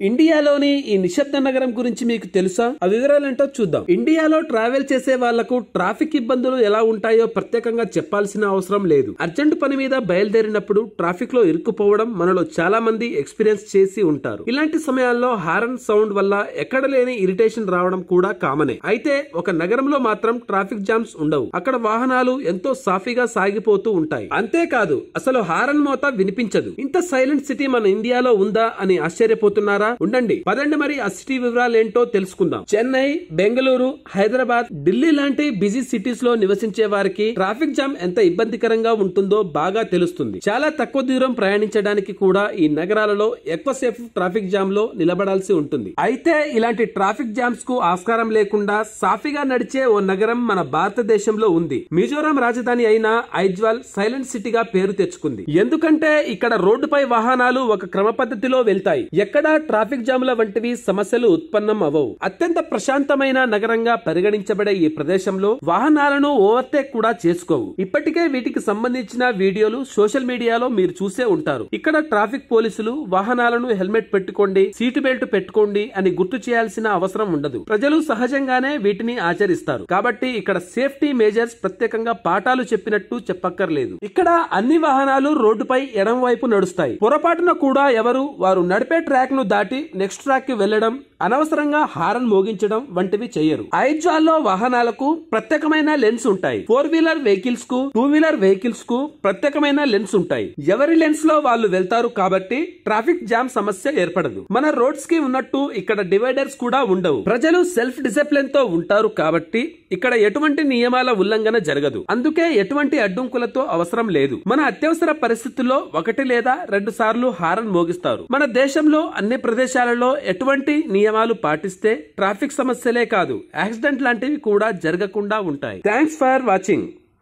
ఇండియాలోని ఈ నిశ్శబ్ద నగరం గురించి మీకు తెలుసా? ఆ వివరాలేంటో చూద్దాం. ఇండియాలో ట్రావెల్ చేసే వాళ్లకు ట్రాఫిక్ ఇబ్బందులు ఎలా ఉంటాయో ప్రత్యేకంగా చెప్పాల్సిన అవసరం లేదు. అర్జెంట్ పని మీద బయలుదేరినప్పుడు ట్రాఫిక్ లో ఇరుక్కుపోవడం మనలో చాలా మంది ఎక్స్పీరియన్స్ చేసి ఉంటారు. ఇలాంటి సమయాల్లో హారన్ సౌండ్ వల్ల ఎక్కడ లేని ఇరిటేషన్ రావడం కూడా కామనే. అయితే ఒక నగరంలో మాత్రం ట్రాఫిక్ జామ్స్ ఉండవు. అక్కడ వాహనాలు ఎంతో సాఫీగా సాగిపోతూ ఉంటాయి. అంతేకాదు అసలు హారన్ మోత వినిపించదు. ఇంత సైలెంట్ సిటీ మన ఇండియాలో ఉందా అని ఆశ్చర్యపోతున్నారా? ఉండండి, పదండి మరి ఆ సిటీ వివరాలు ఏంటో తెలుసుకుందాం. చెన్నై, బెంగళూరు, హైదరాబాద్, ఢిల్లీ లాంటి బిజీ సిటీస్ లో నివసించే వారికి ట్రాఫిక్ జామ్ ఎంత ఇబ్బందికరంగా ఉంటుందో బాగా తెలుస్తుంది. చాలా తక్కువ దూరం ప్రయాణించడానికి కూడా ఈ నగరాలలో ఎక్కువసేపు ట్రాఫిక్ జామ్ లో నిలబడాల్సి ఉంటుంది. అయితే ఇలాంటి ట్రాఫిక్ జామ్స్ కు ఆస్కారం లేకుండా సాఫీగా నడిచే ఓ నగరం మన భారతదేశంలో ఉంది. మిజోరాం రాజధాని అయిన ఐజ్వాల్ సైలెంట్ సిటీగా పేరు తెచ్చుకుంది. ఎందుకంటే ఇక్కడ రోడ్డుపై వాహనాలు ఒక క్రమ పద్ధతిలో వెళ్తాయి. ఎక్కడా ట్రాఫిక్ జాముల వంటివి సమస్యలు ఉత్పన్నం అవవు. అత్యంత ప్రశాంతమైన నగరంగా పరిగణించబడే ఈ ప్రదేశంలో వాహనాలను ఓవర్టేక్ కూడా చేసుకోవు. ఇప్పటికే వీటికి సంబంధించిన వీడియోలు సోషల్ మీడియాలో మీరు చూసే ఉంటారు. ఇక్కడ ట్రాఫిక్ పోలీసులు వాహనాలను హెల్మెట్ పెట్టుకోండి, సీటు బెల్ట్ పెట్టుకోండి అని గుర్తు చేయాల్సిన అవసరం ఉండదు. ప్రజలు సహజంగానే వీటిని ఆచరిస్తారు. కాబట్టి ఇక్కడ సేఫ్టీ మేజర్స్ ప్రత్యేకంగా పాఠాలు చెప్పినట్టు చెప్పక్కర్లేదు. ఇక్కడ అన్ని వాహనాలు రోడ్డుపై ఎడమ వైపు నడుస్తాయి. పొరపాటున కూడా ఎవరు వారు నడిపే ట్రాక్ ను దాటి నెక్స్ట్ ట్రాక్ కి వెళ్లడం, అనవసరంగా హారన్ మోగించడం వంటివి చేయరు. ఐజ్వాల్ లో వాహనాలకు ప్రత్యేకమైన లెన్స్ ఉంటాయి. 4 వీలర్ వెహికల్స్ కు, 2 వీలర్ వెహికల్స్ కు ప్రత్యేకమైన లెన్స్ ఉంటాయి. ఎవరి లెన్స్ లో వాళ్ళు వెళ్తారు కాబట్టి ట్రాఫిక్ జామ్ సమస్య ఏర్పడదు. మన రోడ్స్ కి ఉన్నట్టు ఇక్కడ డివైడర్స్ కూడా ఉండవు. ప్రజలు సెల్ఫ్ డిసిప్లిన్ తో ఉంటారు కాబట్టి ఇక్కడ ఎటువంటి నియమాల ఉల్లంఘన జరగదు. అందుకే ఎటువంటి అడ్డంకులతో అవసరం లేదు. మన అత్యవసర పరిస్థితుల్లో 1 లేదా 2 సార్లు హారన్ మోగిస్తారు. మన దేశంలో అన్ని ప్రదేశాలలో ఎటువంటి నియమాలు పాటిస్తే ట్రాఫిక్ సమస్యలే కాదు, యాక్సిడెంట్ లాంటివి కూడా జరగకుండా ఉంటాయి. Thanks for watching.